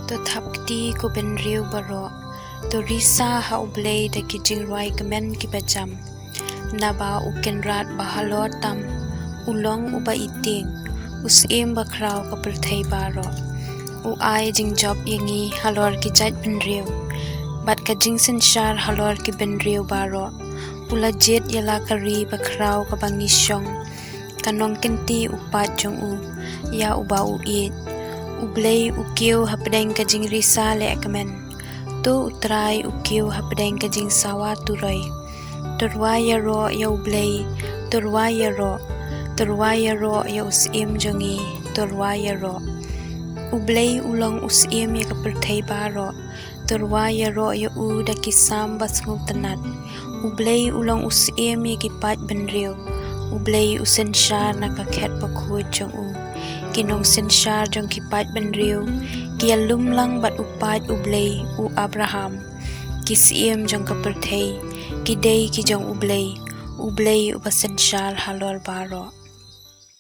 To thapti ko ben riu baro, to risa ha ublay da ki jingwai kemen ki bajam. Naba ukenrat bahalor tam, ulong uba iting, usim bakrau ka perthai baro. Ai jing job yangi halor ki jait ben riu, bat ka jing senshar halor ki ben riu baro. Ula jet yala kari bakrau ka bangi syong, kanong kenti upat jong ya uba it. Ublay ukiw hapdeng kajing risa le kemen. Tu utray ukiw hapdeng kajing sawa turoy. Turwaya ro ya ublay, turwaya ro ya usim jongi, turwaya ro. Ublay ulong usim ya kapertay baro, turwaya ro ya da kisam bas ngultanat. Ublay ulong usim ya kipat benriw, ublay usensyar nakakhet pakhud jong kinong sensyar jong kipat benriw, kia lumlang bat upat ublay Abraham, kisiem jong kapertay, kidey ki jong ublay uba sensyar halor baro.